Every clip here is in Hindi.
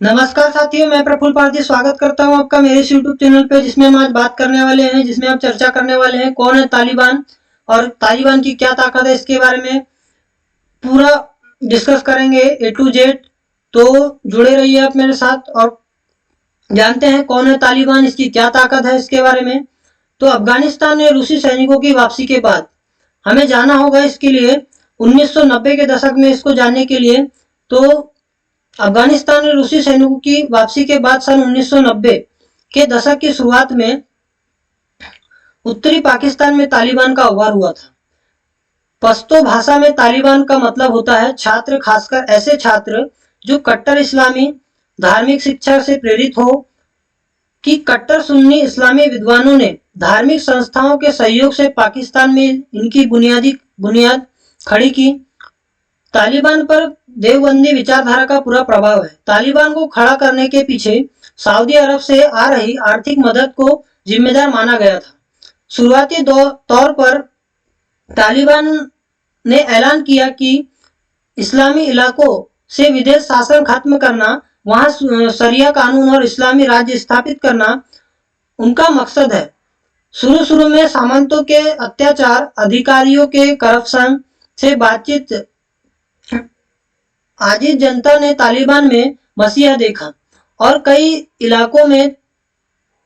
नमस्कार साथियों, मैं प्रफुल्ल पारधी स्वागत करता हूं आपका मेरे इस यूट्यूब चैनल पे, जिसमें हम आज बात करने वाले हैं, जिसमें हम चर्चा करने वाले हैं कौन है तालिबान और तालिबान की क्या ताकत है। इसके बारे में पूरा डिस्कस करेंगे ए टू जेड। तो जुड़े रहिए आप मेरे साथ और जानते हैं कौन है तालिबान, इसकी क्या ताकत है इसके बारे में। तो अफगानिस्तान में रूसी सैनिकों की वापसी के बाद हमें जाना होगा, इसके लिए 1990 के दशक में इसको जानने के लिए। तो अफगानिस्तान में रूसी सैनिकों की वापसी के बाद सन 1990 के दशक की शुरुआत में उत्तरी पाकिस्तान में तालिबान का उभार हुआ था। पश्तो भाषा में तालिबान का मतलब होता है छात्र, खासकर ऐसे छात्र जो कट्टर इस्लामी धार्मिक शिक्षा से प्रेरित हो। कि कट्टर सुन्नी इस्लामी विद्वानों ने धार्मिक संस्थाओं के सहयोग से पाकिस्तान में इनकी बुनियाद खड़ी की। तालिबान पर देवबंदी विचारधारा का पूरा प्रभाव है। तालिबान को खड़ा करने के पीछे सऊदी अरब से आ रही आर्थिक मदद को जिम्मेदार माना गया था। शुरुआती तौर पर तालिबान ने ऐलान किया कि इस्लामी इलाकों से विदेश शासन खत्म करना, वहां शरिया कानून और इस्लामी राज्य स्थापित करना उनका मकसद है। शुरू में सामंतों के अत्याचार, अधिकारियों के करप्शन से बातचीत आजिज जनता ने तालिबान में मसीहा देखा और कई इलाकों में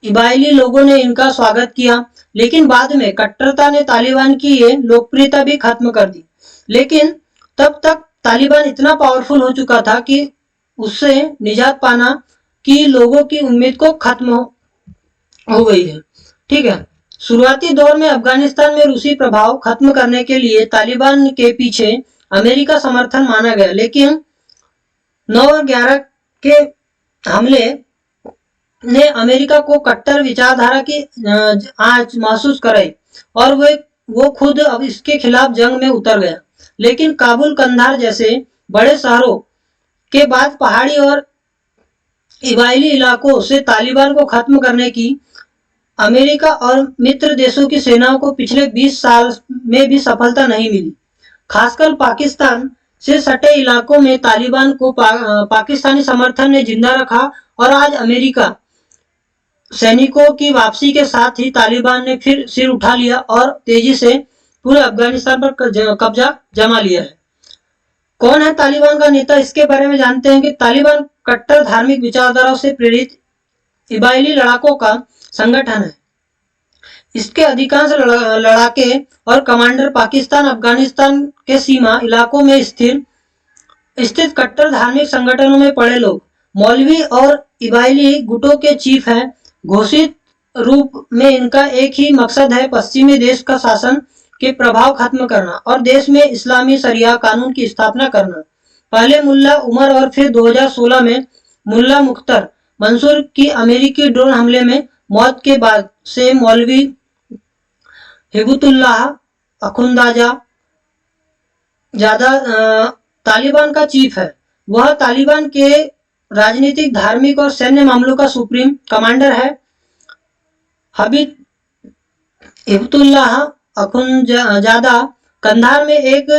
इबाइली लोगों ने इनका स्वागत किया। लेकिन बाद में कट्टरता ने तालिबान की ये लोकप्रियता भी खत्म कर दी। लेकिन तब तक तालिबान इतना पावरफुल हो चुका था कि उससे निजात पाना कि लोगों की उम्मीद को खत्म हो गई है। ठीक है, शुरुआती दौर में अफगानिस्तान में रूसी प्रभाव खत्म करने के लिए तालिबान के पीछे अमेरिका समर्थन माना गया। लेकिन 9 और 11 के हमले ने अमेरिका को कट्टर विचारधारा की आंच महसूस कराई और वो खुद अब इसके खिलाफ जंग में उतर गया। लेकिन काबुल, कंधार जैसे बड़े शहरों के बाद पहाड़ी और इबाइली इलाकों से तालिबान को खत्म करने की अमेरिका और मित्र देशों की सेनाओं को पिछले 20 साल में भी सफलता नहीं मिली। खासकर पाकिस्तान से सटे इलाकों में तालिबान को पाकिस्तानी समर्थन ने जिंदा रखा और आज अमेरिका सैनिकों की वापसी के साथ ही तालिबान ने फिर सिर उठा लिया और तेजी से पूरे अफगानिस्तान पर कब्जा जमा लिया है। कौन है तालिबान का नेता, इसके बारे में जानते हैं कि तालिबान कट्टर धार्मिक विचारधाराओं से प्रेरित इबाइली लड़ाकों का संगठन है। इसके अधिकांश लड़ाके और कमांडर पाकिस्तान अफगानिस्तान के सीमा इलाकों में स्थित कट्टर धार्मिक संगठनों में पड़े लोग मौलवी और इबाइली गुटों के चीफ हैं। घोषित रूप में इनका एक ही मकसद है, पश्चिमी देश का शासन के प्रभाव खत्म करना और देश में इस्लामी शरिया कानून की स्थापना करना। पहले मुल्ला उमर और फिर 2016 में मुल्ला मुख्तर मंसूर की अमेरिकी ड्रोन हमले में मौत के बाद से मौलवी हिबतुल्लाह अखुंदाजा ज्यादा तालिबान का चीफ है। वह तालिबान के राजनीतिक, धार्मिक और सैन्य मामलों का सुप्रीम कमांडर है। हिबतुल्लाह अखुंदाजा कंधार में एक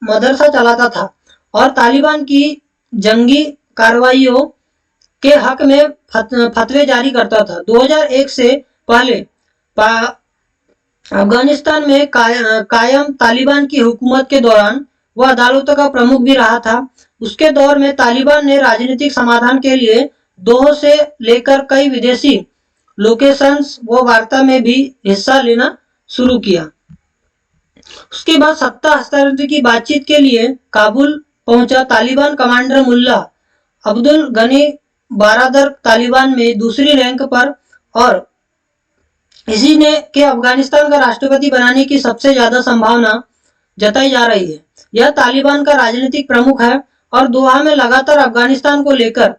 मदरसा चलाता था और तालिबान की जंगी कार्रवाइयों के हक में फतवे जारी करता था। 2001 से पहले अफगानिस्तान में कायम तालिबान की हुकूमत के दौरान वह अदालतों का प्रमुख भी रहा था। उसके दौर में तालिबान ने राजनीतिक समाधान के लिए दोह से लेकर कई विदेशी लोकेशंस व वार्ता में भी हिस्सा लेना शुरू किया। उसके बाद सत्ता हस्तांतरण की बातचीत के लिए काबुल पहुंचा तालिबान कमांडर मुल्ला अब्दुल गनी बारादर तालिबान में दूसरी रैंक पर और इसी ने के अफगानिस्तान का राष्ट्रपति बनाने की सबसे ज्यादा संभावना जताई जा रही है। यह तालिबान का राजनीतिक प्रमुख है और दोहा में लगातार अफगानिस्तान को लेकर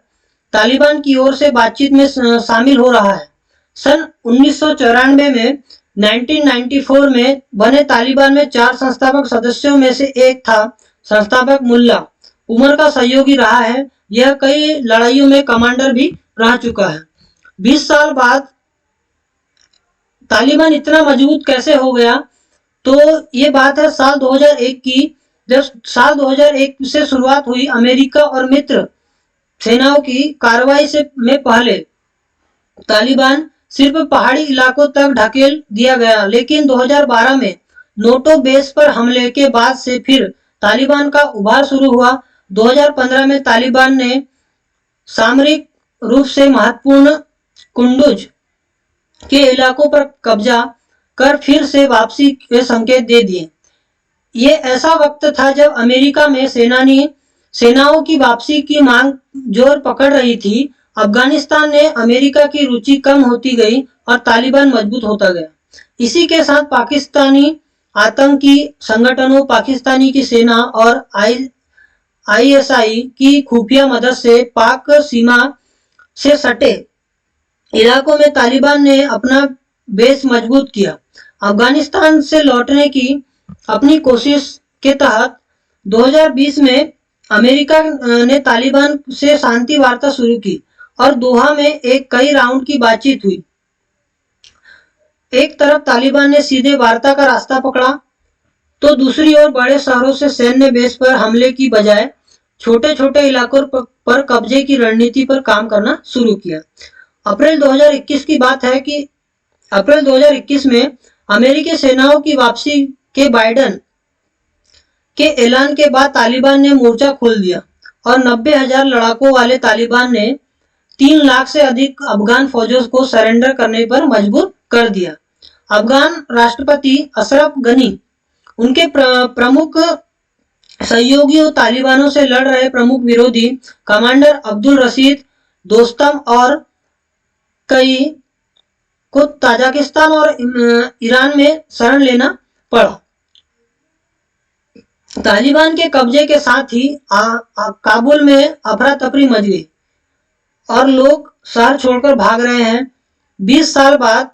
तालिबान की ओर से बातचीत में शामिल हो रहा है। सन 1994 में 1994 में बने तालिबान में 4 संस्थापक सदस्यों में से एक था। संस्थापक मुल्ला उमर का सहयोगी रहा है। यह कई लड़ाइयों में कमांडर भी रह चुका है। 20 साल बाद तालिबान इतना मजबूत कैसे हो गया, तो ये बात है साल 2001 की, जब साल 2001 से शुरुआत हुई। अमेरिका और मित्र सेनाओं की कार्रवाई से में पहले तालिबान सिर्फ पहाड़ी इलाकों तक ढकेल दिया गया, लेकिन 2012 में नोटो बेस पर हमले के बाद से फिर तालिबान का उभार शुरू हुआ। 2015 में तालिबान ने सामरिक रूप से महत्वपूर्ण कुंडुज के इलाकों पर कब्जा कर फिर से वापसी के संकेत दे दिए। ये ऐसा वक्त था जब अमेरिका में सेनाओं की वापसी की मांग जोर पकड़ रही थी। अफगानिस्तान में अमेरिका की रुचि कम होती गई और तालिबान मजबूत होता गया। इसी के साथ पाकिस्तानी आतंकी संगठनों, पाकिस्तानी की सेना और आईएसआई की खुफिया मदद से पाक सीमा से सटे इलाकों में तालिबान ने अपना बेस मजबूत किया। अफगानिस्तान से लौटने की अपनी कोशिश के तहत 2020 में अमेरिका ने तालिबान से शांति वार्ता शुरू की और दोहा में एक कई राउंड की बातचीत हुई। एक तरफ तालिबान ने सीधे वार्ता का रास्ता पकड़ा, तो दूसरी ओर बड़े शहरों से सैन्य बेस पर हमले की बजाय छोटे छोटे इलाकों पर कब्जे की रणनीति पर काम करना शुरू किया। अप्रैल 2021 की बात है कि अप्रैल 2021 में अमेरिकी सेनाओं की वापसी के बाइडन के ऐलान के बाद तालिबान ने मोर्चा खोल दिया और 90,000 लड़ाकों वाले तालिबान ने 3 लाख से अधिक अफगान फौजों को सरेंडर करने पर मजबूर कर दिया। अफगान राष्ट्रपति अशरफ गनी, उनके प्रमुख सहयोगियों, तालिबानों से लड़ रहे प्रमुख विरोधी कमांडर अब्दुल रशीद दोस्तम और कई को ताजिकिस्तान और ईरान में शरण लेना पड़ा। तालिबान के कब्जे के साथ ही काबुल में अफरा तफरी मच गई और लोग शहर छोड़कर भाग रहे हैं। 20 साल बाद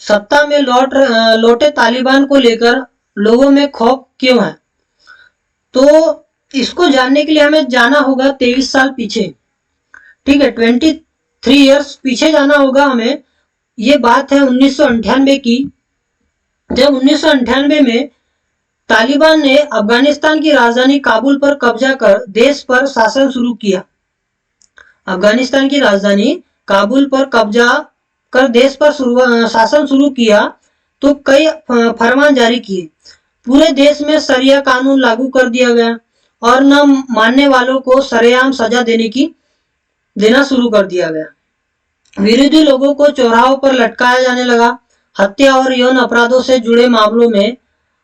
सत्ता में लौटे तालिबान को लेकर लोगों में खौफ क्यों है? तो इसको जानने के लिए हमें जाना होगा 23 साल पीछे। ठीक है, 23 इयर्स पीछे जाना होगा हमें। ये बात है 1998 की, जब 1998 में तालिबान ने अफगानिस्तान की राजधानी काबुल पर कब्जा कर देश पर शासन शुरू किया। अफगानिस्तान की राजधानी काबुल पर कब्जा कर देश पर शासन शुरू किया तो कई फरमान जारी किए। पूरे देश में शरिया कानून लागू कर दिया गया और न मानने वालों को सरेआम सजा देना शुरू कर दिया गया। विरोधी लोगों को चौराहों पर लटकाया जाने लगा। हत्या और यौन अपराधों से जुड़े मामलों में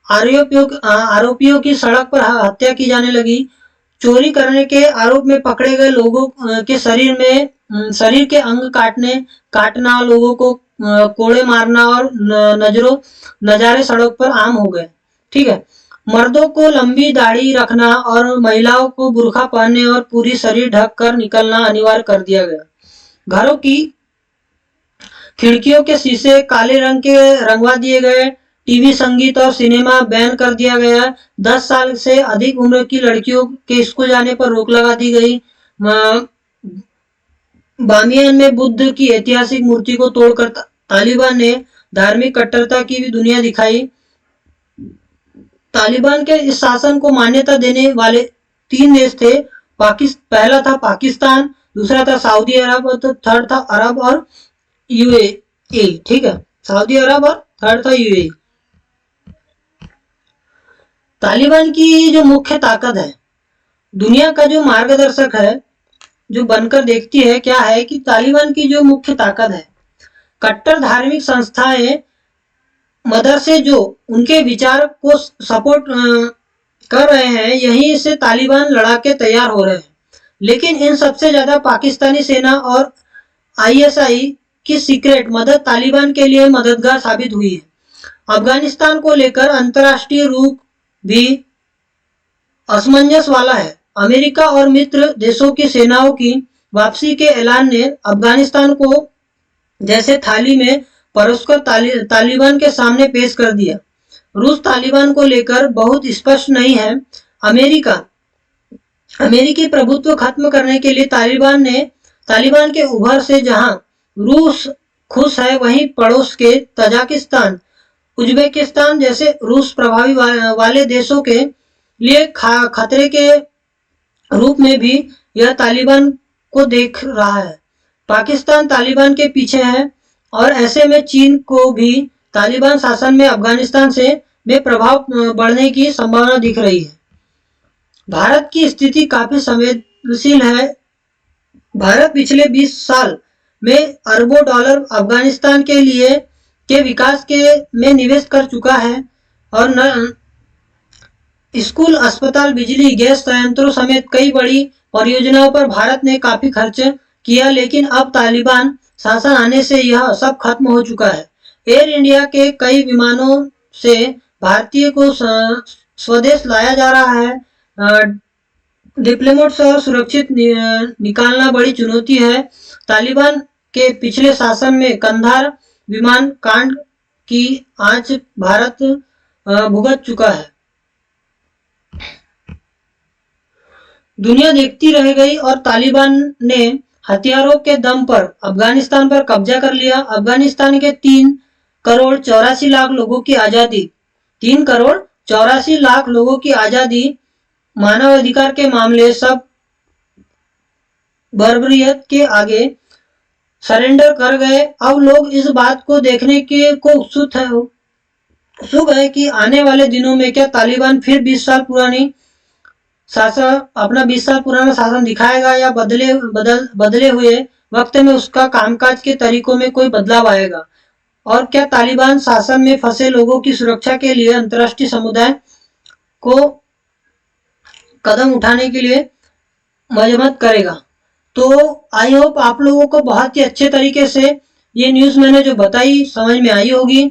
आरोपियों की सड़क पर हत्या की जाने लगी। चोरी करने के आरोप में पकड़े गए लोगों के शरीर के अंग काटना, लोगों को कोड़े मारना और नजारे सड़क पर आम हो गए। ठीक है, मर्दों को लंबी दाढ़ी रखना और महिलाओं को बुर्का पहनने और पूरी शरीर ढक कर निकलना अनिवार्य कर दिया गया। घरों की खिड़कियों के शीशे काले रंग के रंगवा दिए गए। टीवी, संगीत और सिनेमा बैन कर दिया गया। 10 साल से अधिक उम्र की लड़कियों के स्कूल जाने पर रोक लगा दी गई। बामियान में बुद्ध की ऐतिहासिक मूर्ति को तोड़कर तालिबान ने धार्मिक कट्टरता की भी दुनिया दिखाई। तालिबान के इस शासन को मान्यता देने वाले 3 देश थे। पहला था पाकिस्तान, दूसरा था सऊदी अरब और थर्ड था अरब और यूएई। ठीक है, सऊदी अरब और थर्ड था यूएई। तालिबान की जो मुख्य ताकत है, दुनिया का जो मार्गदर्शक है, जो बनकर देखती है, क्या है कि तालिबान की जो मुख्य ताकत है, कट्टर धार्मिक संस्थाएं, मदरसे जो उनके विचार को सपोर्ट कर रहे हैं, यहीं से तालिबान लड़ाके तैयार हो रहे हैं। लेकिन इन सबसे ज्यादा पाकिस्तानी सेना और आईएसआई की सीक्रेट मदद तालिबान के लिए मददगार साबित हुई है। अफगानिस्तान को लेकर अंतर्राष्ट्रीय रुख भी असमंजस वाला है। अमेरिका और मित्र देशों की सेनाओं की वापसी के ऐलान ने अफगानिस्तान को जैसे थाली में परोसकर तालिबान के सामने पेश कर दिया। रूस तालिबान को लेकर बहुत स्पष्ट नहीं है। अमेरिकी प्रभुत्व खत्म करने के लिए तालिबान के उभर से जहां रूस खुश है, वहीं पड़ोस के तजाकिस्तान, उज्बेकिस्तान जैसे रूस प्रभावी वाले देशों के लिए खतरे के रूप में भी यह तालिबान को देख रहा है। पाकिस्तान तालिबान के पीछे है और ऐसे में चीन को भी तालिबान शासन में अफगानिस्तान से में प्रभाव बढ़ने की संभावना दिख रही है। भारत की स्थिति काफी संवेदनशील है। भारत पिछले 20 साल में अरबों डॉलर अफगानिस्तान के लिए के विकास के में निवेश कर चुका है और स्कूल, अस्पताल, बिजली, गैस संयंत्रों समेत कई बड़ी परियोजनाओं पर भारत ने काफी खर्च किया, लेकिन अब तालिबान शासन आने से यह सब खत्म हो चुका है। एयर इंडिया के कई विमानों से भारतीय को स्वदेश लाया जा रहा है। डिप्लोमेट्स और सुरक्षित निकालना बड़ी चुनौती है। तालिबान के पिछले शासन में कंधार विमान कांड की आंच भारत भुगत चुका है। दुनिया देखती रह गई और तालिबान ने हथियारों के दम पर अफगानिस्तान पर कब्जा कर लिया। अफगानिस्तान के 3 करोड़ 84 लाख लोगों की आजादी 3 करोड़ 84 लाख लोगों की आजादी, मानवाधिकार के मामले सब बर्बरियत के आगे सरेंडर कर गए। अब लोग इस बात को देखने के को उत्सुक है कि आने वाले दिनों में क्या तालिबान फिर 20 साल पुरानी शासन अपना 20 साल पुराना शासन दिखाएगा या बदले हुए वक्त में उसका कामकाज के तरीकों में कोई बदलाव आएगा, और क्या तालिबान शासन में फंसे लोगों की सुरक्षा के लिए अंतर्राष्ट्रीय समुदाय को कदम उठाने के लिए मजम्मत करेगा। तो आई होप आप लोगों को बहुत ही अच्छे तरीके से ये न्यूज़ मैंने जो बताई समझ में आई होगी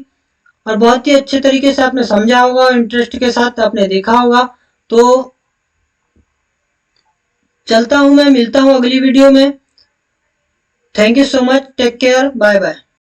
और बहुत ही अच्छे तरीके से आपने समझा होगा और इंटरेस्ट के साथ आपने देखा होगा। तो चलता हूं, मैं मिलता हूं अगली वीडियो में। Thank you so much, take care, bye bye.